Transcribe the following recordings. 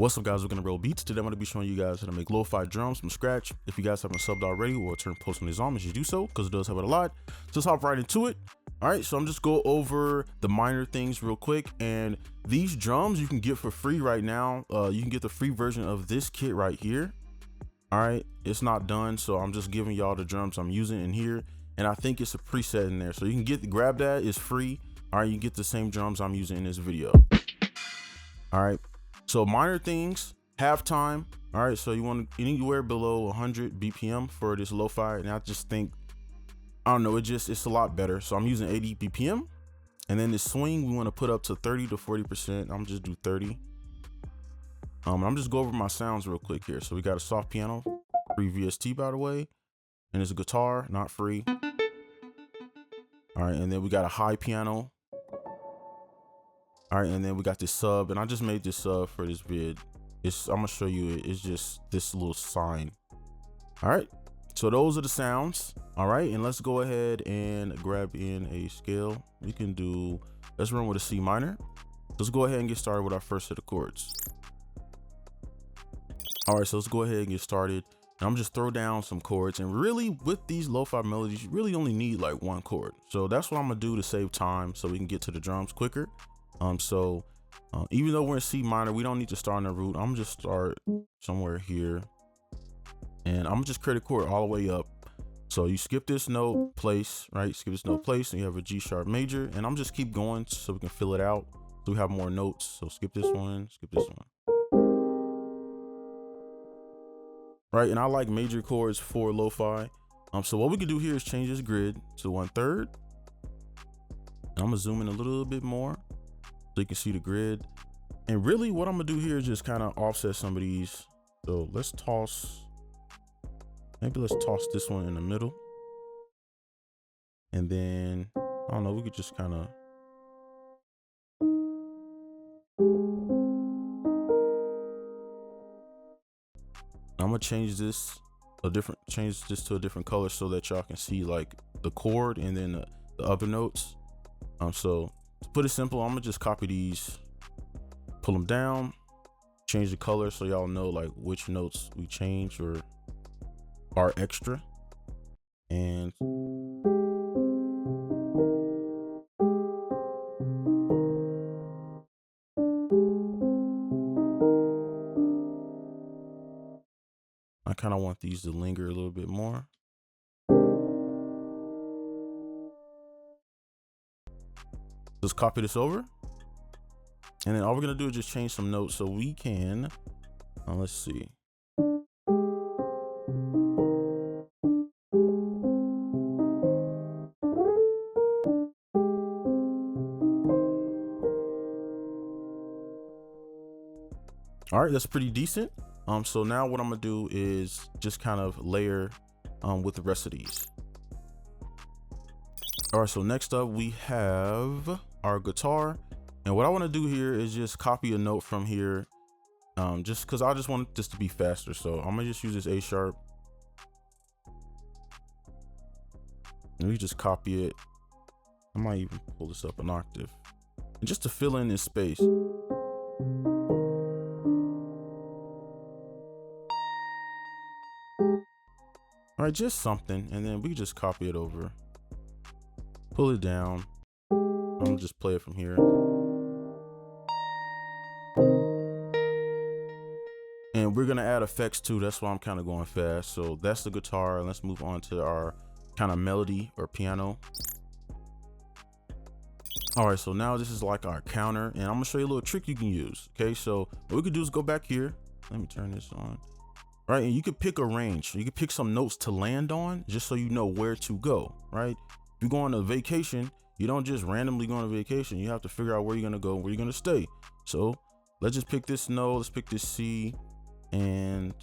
What's up, guys? We're gonna roll beats. Today I'm gonna be showing you guys how to make lo-fi drums from scratch. If you guys haven't subbed already or turn post on these on, you should do so because it does help it a lot. So let's hop right into it. All right, so I'm just go over the minor things real quick. And these drums you can get for free right now. You can get the free version of this kit right here. All right, it's not done, so I'm just giving y'all the drums I'm using in here, and I think it's a preset in there, so you can grab that. It's free. All right, you can get the same drums I'm using in this video. All right, so minor things, halftime. All right, so you want anywhere below 100 BPM for this lo-fi, and I just think, I don't know, it's a lot better. So I'm using 80 BPM, and then the swing we want to put up to 30 to 40%. I'm just do 30. I'm just go over my sounds real quick here. So we got a soft piano, free VST by the way, and it's a guitar, not free. All right, and then we got a high piano. All right, and then we got this sub, and I just made this sub for this vid. I'm gonna show you it. It's just this little sign. All right, so those are the sounds. All right, and let's go ahead and grab in a scale. We can do, let's run with a C minor. Let's go ahead and get started with our first set of chords. All right, so let's go ahead and get started. And I'm just throw down some chords, and really with these lo-fi melodies, you really only need like one chord. So that's what I'm gonna do to save time so we can get to the drums quicker. Even though we're in C minor, we don't need to start on the root. I'm gonna just start somewhere here, and I'm gonna just create a chord all the way up. So you skip this note, place, right? Skip this note, place, and you have a G sharp major, and I'm just keep going so we can fill it out. So we have more notes. So skip this one, skip this one. Right, and I like major chords for lo-fi. So what we can do here is change this grid to 1/3. I'm gonna zoom in a little bit more so you can see the grid. And really what I'm gonna do here is just kind of offset some of these. So let's toss this one in the middle. And then, I don't know, we could just kind of, I'm gonna change this to a different color so that y'all can see like the chord and then the other notes. So to put it simple, I'm gonna just copy these, pull them down, change the color so y'all know like which notes we change or are extra. And I kind of want these to linger a little bit more. Just copy this over, and then all we're gonna do is just change some notes so we can, let's see. All right, that's pretty decent. So now what I'm gonna do is just kind of layer with the rest of these. All right, so next up we have our guitar, and what I want to do here is just copy a note from here, just because I just want this to be faster. So I'm gonna just use this A sharp, and we just copy it. I might even pull this up an octave, and just to fill in this space. All right, just something, and then we just copy it over, pull it down. I'm gonna just play it from here. And we're gonna add effects too. That's why I'm kind of going fast. So that's the guitar. Let's move on to our kind of melody or piano. All right, so now this is like our counter, and I'm gonna show you a little trick you can use. Okay, so what we could do is go back here. Let me turn this on. Right, and you could pick a range. You could pick some notes to land on just so you know where to go, right? If you go on a vacation, you don't just randomly go on a vacation. You have to figure out where you're gonna go, where you're gonna stay. So let's just pick this note, let's pick this C, and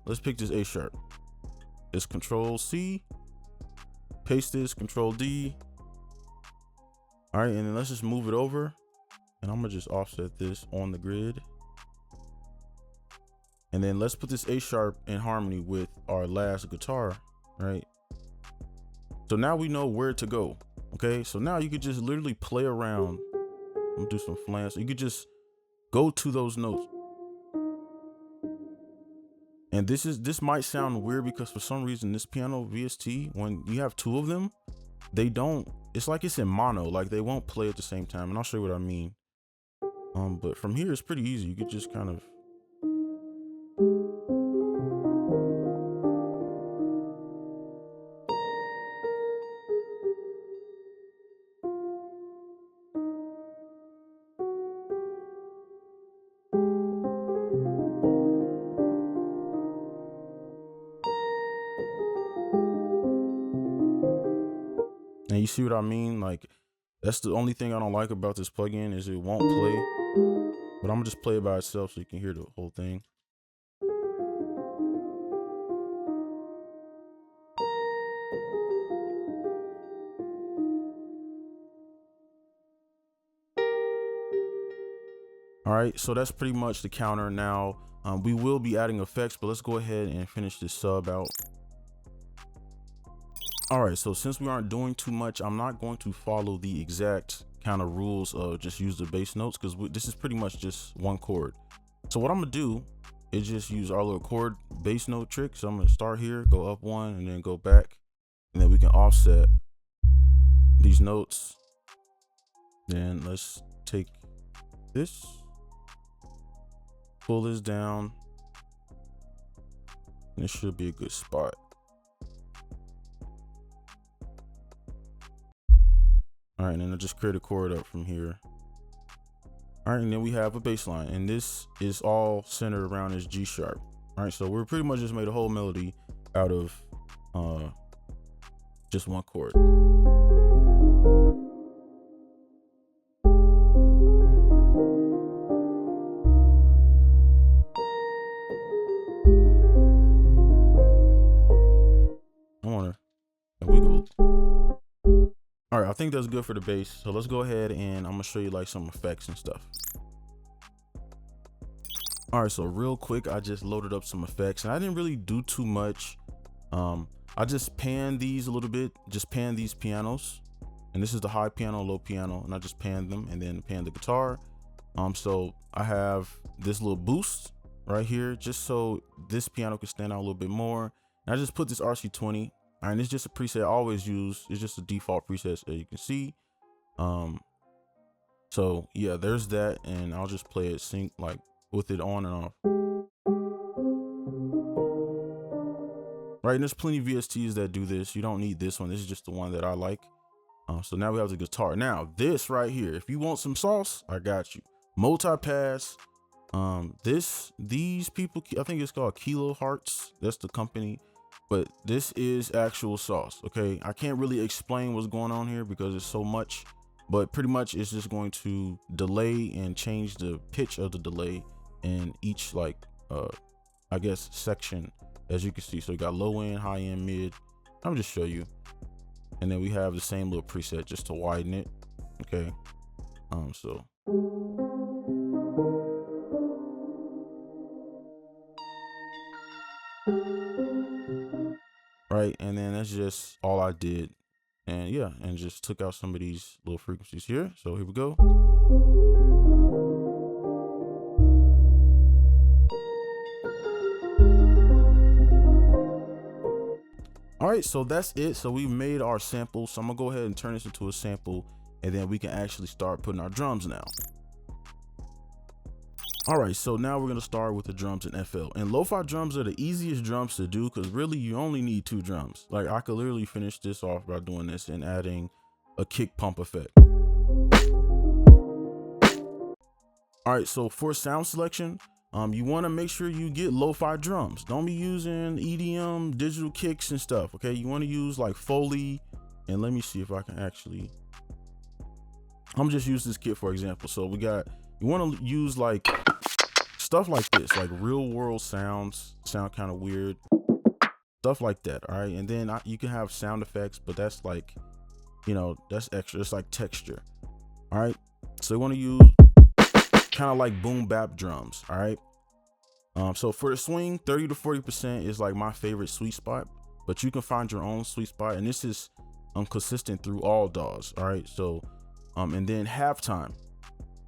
let's pick this A sharp. It's Control C, paste this, Control D. All right, and then let's just move it over, and I'm gonna just offset this on the grid. And then let's put this A sharp in harmony with our last guitar, right? So now we know where to go. Okay, so now you could just literally play around. I'm gonna do some flans. You could just go to those notes. And this might sound weird because for some reason this piano VST, when you have two of them, they don't, it's like it's in mono, like they won't play at the same time. And I'll show you what I mean. But from here it's pretty easy. You could just kind of, and you see what I mean? Like, that's the only thing I don't like about this plugin is it won't play. But I'm gonna just play it by itself so you can hear the whole thing. All right, so that's pretty much the counter. Now, we will be adding effects, but let's go ahead and finish this sub out. All right, so since we aren't doing too much, I'm not going to follow the exact kind of rules of just use the bass notes, because this is pretty much just one chord. So what I'm gonna do is just use our little chord bass note trick. So I'm gonna start here, go up one, and then go back, and then we can offset these notes. Then let's take this, pull this down, and it should be a good spot. All right, and then I'll just create a chord up from here. All right, and then we have a bass line, and this is all centered around this G sharp. All right, so we're pretty much just made a whole melody out of just one chord. There we go. All right, I think that's good for the bass. So let's go ahead and I'm gonna show you like some effects and stuff. All right, so real quick, I just loaded up some effects and I didn't really do too much. I just panned these a little bit, just panned these pianos. And this is the high piano, low piano, and I just panned them and then panned the guitar. So I have this little boost right here, just so this piano can stand out a little bit more. And I just put this RC20. All right, and it's just a preset I always use. It's just a default preset, as you can see. So yeah, there's that, and I'll just play it sync like with it on and off. Right, and there's plenty of VSTs that do this. You don't need this one. This is just the one that I like. So now we have the guitar. Now this right here, if you want some sauce, I got you. Multi-pass. These people, I think it's called Kilo Hearts. That's the company. But this is actual sauce, okay? I can't really explain what's going on here because it's so much, but pretty much it's just going to delay and change the pitch of the delay in each, like, I guess, section, as you can see. So you got low end, high end, mid. I'll just show you. And then we have the same little preset just to widen it, okay? So. Right, and then that's just all I did. And yeah, and just took out some of these little frequencies here. So here we go. All right, so that's it. So we made our sample. So I'm gonna go ahead and turn this into a sample, and then we can actually start putting our drums now. All right, so now we're gonna start with the drums in FL. And lo-fi drums are the easiest drums to do because really you only need 2 drums. Like I could literally finish this off by doing this and adding a kick pump effect. All right, so for sound selection, you wanna make sure you get lo-fi drums. Don't be using EDM, digital kicks and stuff, okay? You wanna use like Foley, and let me see if I can actually, I'm just use this kit for example. So you wanna use like stuff like this, like real world sounds, sound kind of weird, stuff like that. All right, and then you can have sound effects, but that's like, you know, that's extra. It's like texture. All right, so you want to use kind of like boom bap drums. All right, so for the swing, 30 to 40% is like my favorite sweet spot, but you can find your own sweet spot, and this is consistent through all DAWs. All right, so and then halftime.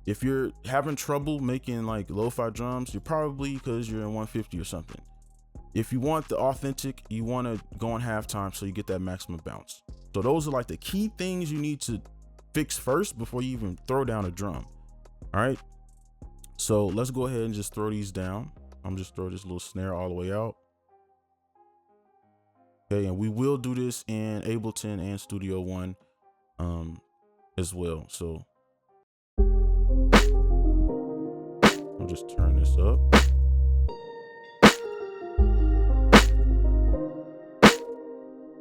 If you're having trouble making like lo-fi drums, you're probably because you're in 150 or something. If you want the authentic, you want to go on halftime so you get that maximum bounce. So those are like the key things you need to fix first before you even throw down a drum. All right. So let's go ahead and just throw these down. I'm just throw this little snare all the way out. Okay, and we will do this in Ableton and Studio One as well. So I'll just turn this up.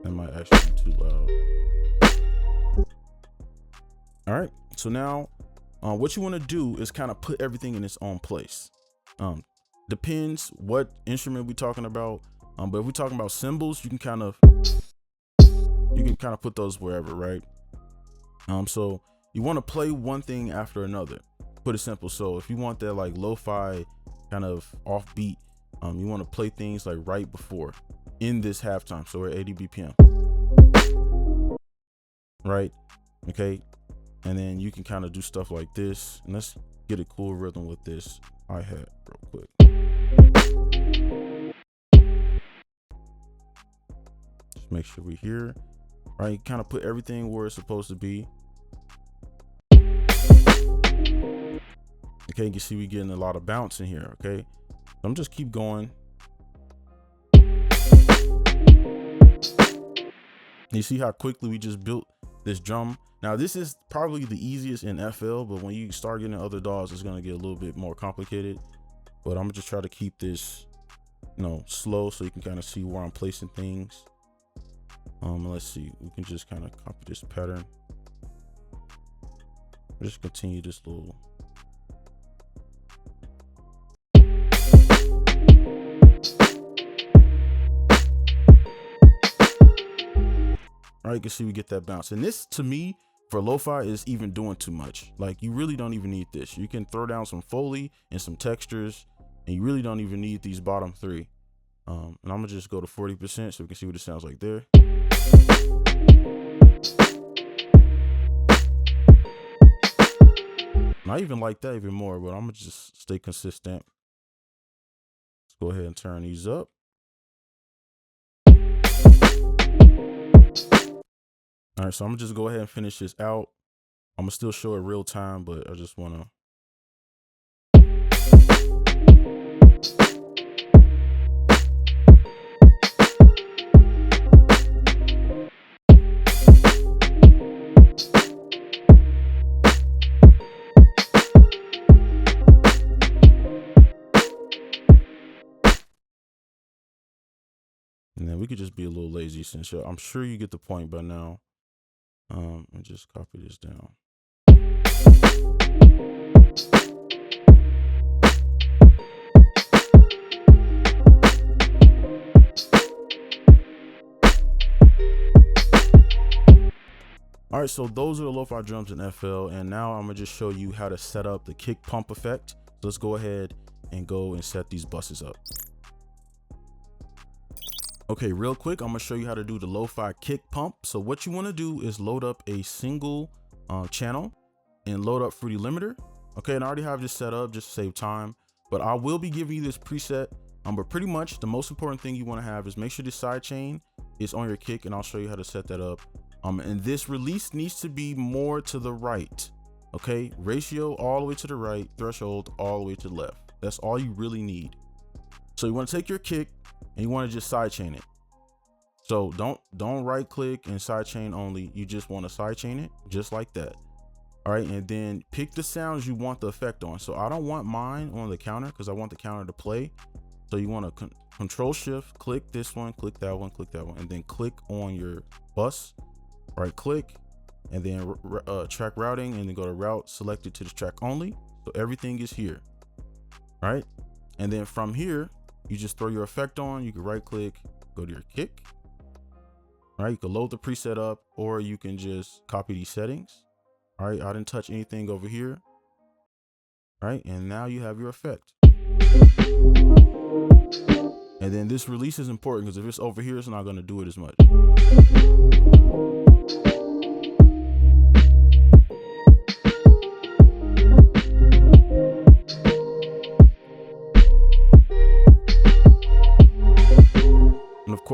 That might actually be too loud. All right, so now what you want to do is kind of put everything in its own place. Depends what instrument we're talking about. But if we're talking about cymbals, you can kind of put those wherever, right? So you want to play one thing after another. Put it simple. So if you want that like lo-fi kind of offbeat, you want to play things like right before in this halftime. So we're at 80 BPM, right? Okay. And then you can kind of do stuff like this. And let's get a cool rhythm with this hi-hat real quick. Just make sure we're here, right? Kind of put everything where it's supposed to be. Okay, you can see we're getting a lot of bounce in here, okay? So I'm just keep going. You see how quickly we just built this drum. Now this is probably the easiest in FL, but when you start getting other DAWs, it's gonna get a little bit more complicated. But I'm gonna just try to keep this, you know, slow so you can kind of see where I'm placing things. Let's see, we can just kind of copy this pattern. Just continue this little. All right, you can see we get that bounce. And this, to me, for lo-fi is even doing too much. Like, you really don't even need this. You can throw down some Foley and some textures, and you really don't even need these bottom three. And I'm gonna just go to 40% so we can see what it sounds like there. And I even like that even more, but I'm gonna just stay consistent. Let's go ahead and turn these up. All right, so I'm gonna just go ahead and finish this out. I'm gonna still show it real time, but I just wanna. And then we could just be a little lazy since I'm sure you get the point by now. And just copy this down. All right, so those are the lo-fi drums in FL, and now I'm gonna just show you how to set up the kick pump effect. So let's go ahead and go and set these buses up. Okay, real quick, I'm gonna show you how to do the lo-fi kick pump. So what you wanna do is load up a single channel and load up Fruity Limiter. Okay, and I already have this set up just to save time, but I will be giving you this preset. But pretty much the most important thing you wanna have is make sure the side chain is on your kick, and I'll show you how to set that up. And this release needs to be more to the right. Okay, ratio all the way to the right, threshold all the way to the left. That's all you really need. So you wanna take your kick and you want to just sidechain it. So don't right click and sidechain only. You just want to sidechain it just like that. All right, and then pick the sounds you want the effect on. So I don't want mine on the counter because I want the counter to play. So you want to control shift, click this one, click that one, and then click on your bus. Right click, and then track routing, and then go to route, select it to the track only. So everything is here. All right, and then from here, you just throw your effect on. You can right click, go to your kick. All right, you can load the preset up, or you can just copy these settings. All right, I didn't touch anything over here. All right, and now you have your effect. And then this release is important because if it's over here, it's not going to do it as much.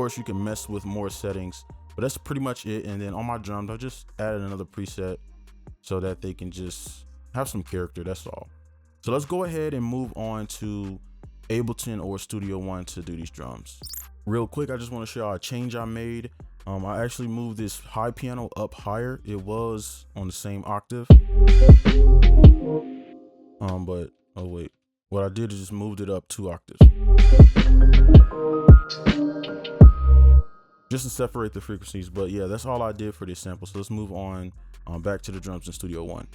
course you can mess with more settings, but that's pretty much it. And then on my drums, I just added another preset so that they can just have some character, that's all. So let's go ahead and move on to Ableton or Studio One to do these drums. Real quick, I just want to show you a change I made. I actually moved this high piano up higher. It was on the same octave. But, oh wait, what I did is just moved it up 2 octaves. Just to separate the frequencies, but yeah, that's all I did for this sample. So let's move on back to the drums in Studio One.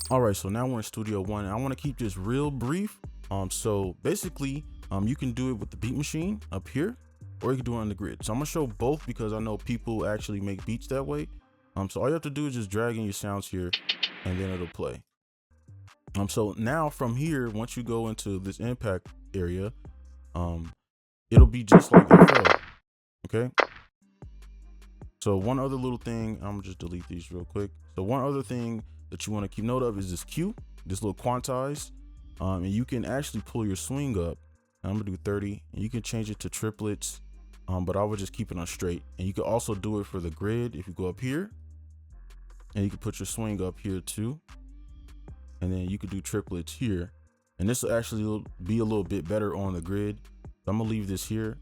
All right, so now we're in Studio One, and I want to keep this real brief. So basically, you can do it with the beat machine up here, or you can do it on the grid. So I'm gonna show both because I know people actually make beats that way. So all you have to do is just drag in your sounds here, and then it'll play. So now from here, once you go into this impact area, it'll be just like FL. Okay. So one other little thing, I'm gonna just delete these real quick. So one other thing that you want to keep note of is this Q, this little quantize, and you can actually pull your swing up. I'm gonna do 30, and you can change it to triplets, but I would just keep it on straight. And you can also do it for the grid if you go up here, and you can put your swing up here too, and then you could do triplets here, and this will actually be a little bit better on the grid. So I'm gonna leave this here,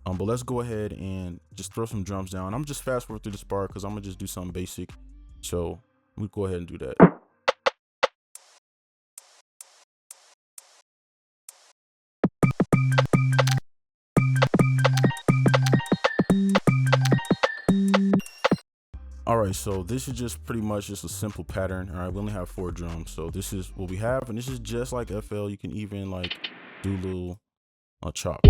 but let's go ahead and just throw some drums down. I'm just fast forward through this part because I'm gonna just do something basic. So we'll go ahead and do that. All right, so this is just pretty much just a simple pattern. All right, we only have 4 drums, so this is what we have, and this is just like FL. You can even like do little chops.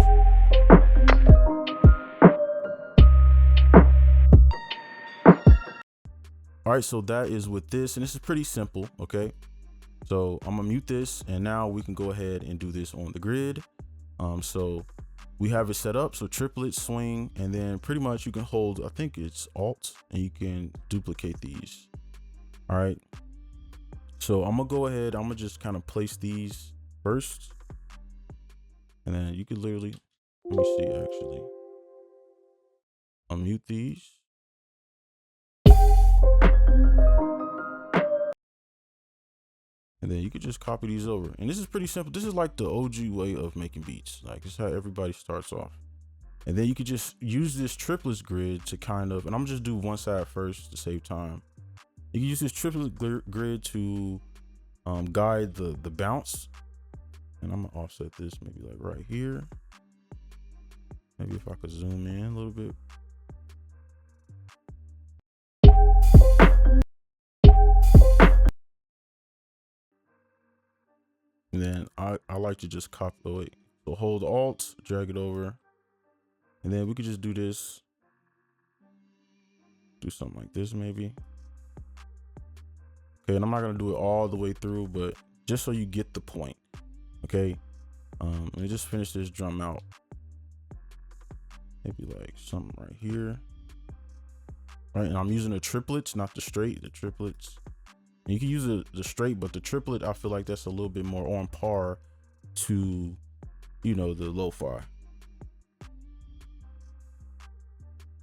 All right, so that is with this, and this is pretty simple. Okay, so I'm gonna mute this, and now we can go ahead and do this on the grid. So we have it set up, so triplet, swing, and then pretty much you can hold, I think it's Alt, and you can duplicate these. All right, so I'm gonna go ahead, I'm gonna just kind of place these first, and then you could literally, let me see actually, I'll mute these. And then you could just copy these over. And this is pretty simple. This is like the OG way of making beats. Like, this is how everybody starts off. And then you could just use this triplets grid to kind of, and I'm just do one side first to save time. You can use this triplet grid to guide the bounce. And I'm gonna offset this maybe like right here. Maybe if I could zoom in a little bit. And then I like to just copy, oh wait, so hold Alt, drag it over, and then we could just do this, do something like this maybe. Okay, and I'm not gonna do it all the way through, but just so you get the point. Okay, let me just finish this drum out. Maybe like something right here. Right, and I'm using the triplets, not the straight, the triplets. You can use the straight, but the triplet, I feel like that's a little bit more on par to, you know, the lo-fi.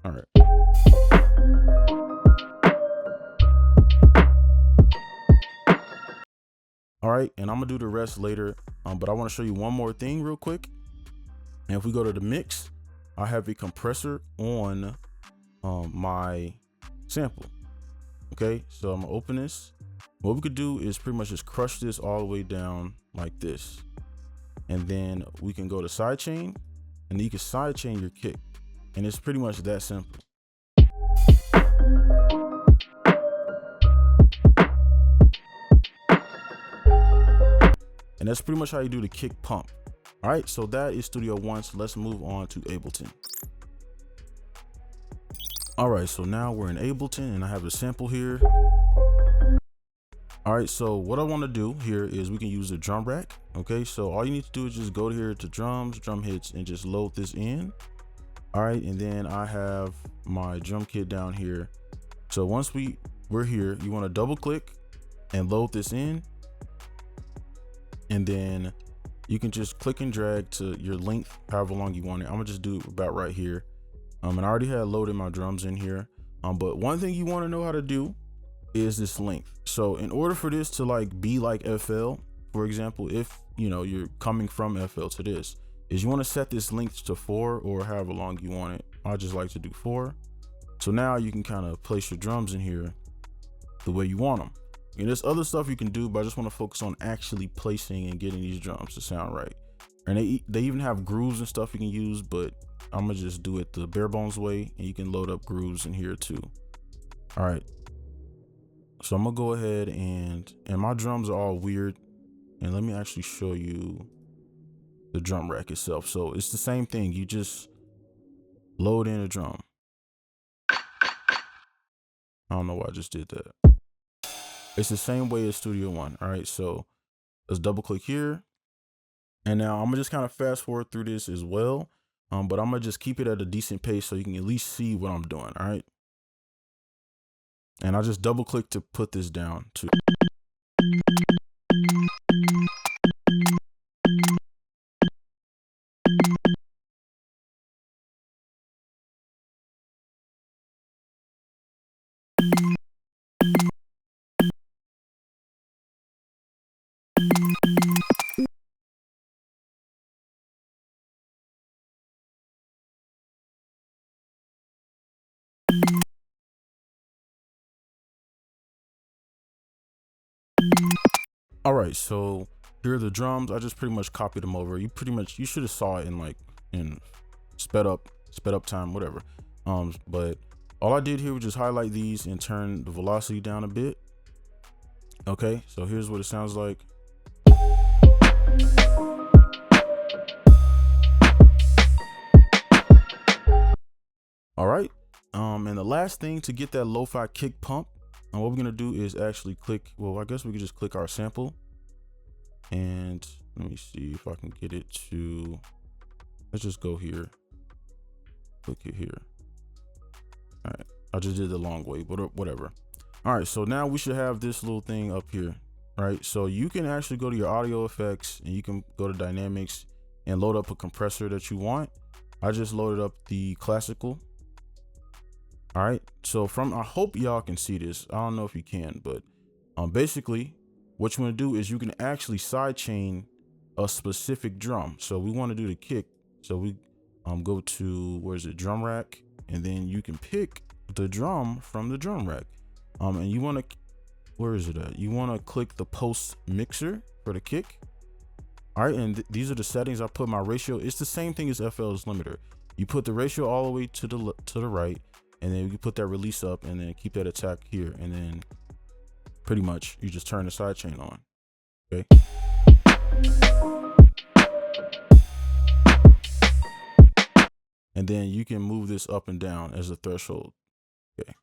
All right. All right, and I'm gonna do the rest later, but I wanna show you one more thing real quick. And if we go to the mix, I have a compressor on my sample. Okay, so I'm gonna open this. What we could do is pretty much just crush this all the way down like this. And then we can go to sidechain, and then you can sidechain your kick. And it's pretty much that simple. And that's pretty much how you do the kick pump. All right, so that is Studio One. So let's move on to Ableton. All right, so now we're in Ableton, and I have a sample here. All right, so what I want to do here is we can use the drum rack. Okay, so all you need to do is just go here to drums, drum hits, and just load this in. All right, and then I have my drum kit down here. So once we're here, you want to double click and load this in. And then you can just click and drag to your length, however long you want it. I'm gonna just do it about right here. And I already had loaded my drums in here. But one thing you want to know how to do is this length. So in order for this to like be like FL, for example, if you know you're coming from FL to this, is you want to set this length to 4 or however long you want it. I just like to do 4. So now you can kind of place your drums in here the way you want them. And there's other stuff you can do, but I just want to focus on actually placing and getting these drums to sound right. And they even have grooves and stuff you can use, but I'm gonna just do it the bare bones way, and you can load up grooves in here too. All right. So I'm gonna go ahead and my drums are all weird. And let me actually show you the drum rack itself. So it's the same thing. You just load in a drum. I don't know why I just did that. It's the same way as Studio One. All right, so let's double click here. And now I'm gonna just kind of fast forward through this as well. But I'm gonna just keep it at a decent pace so you can at least see what I'm doing. All right. And I just double click to put this down too. All right, so here are the drums. I just pretty much copied them over. You should have saw it in sped up time, whatever. But all I did here was just highlight these and turn the velocity down a bit. Okay, so here's what it sounds like. All right, and the last thing to get that lo-fi kick pump, and what we're gonna do is actually click, well, I guess we could just click our sample, and let me see if I can get it to, let's just go here, click it here. All right, I just did the long way, but whatever. All right, so now we should have this little thing up here, right? So you can actually go to your audio effects and you can go to dynamics and load up a compressor that you want. I just loaded up the classical. All right, so I hope y'all can see this. I don't know if you can, but basically what you want to do is you can actually sidechain a specific drum. So we want to do the kick. So we go to, where is it, drum rack, and then you can pick the drum from the drum rack. And you want to, where is it at? You want to click the post mixer for the kick. All right, and these are the settings. I put my ratio. It's the same thing as FL's limiter. You put the ratio all the way to the right, and then you put that release up, and then keep that attack here, and then pretty much you just turn the sidechain on. Okay. And then you can move this up and down as a threshold. Okay.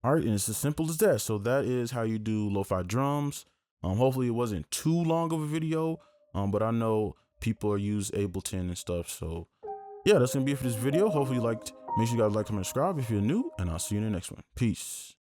All right, and it's as simple as that. So that is how you do lo-fi drums. Hopefully it wasn't too long of a video, but I know people use Ableton and stuff. So yeah, that's gonna be it for this video. Hopefully you liked. Make sure you guys like, comment, subscribe if you're new, and I'll see you in the next one. Peace.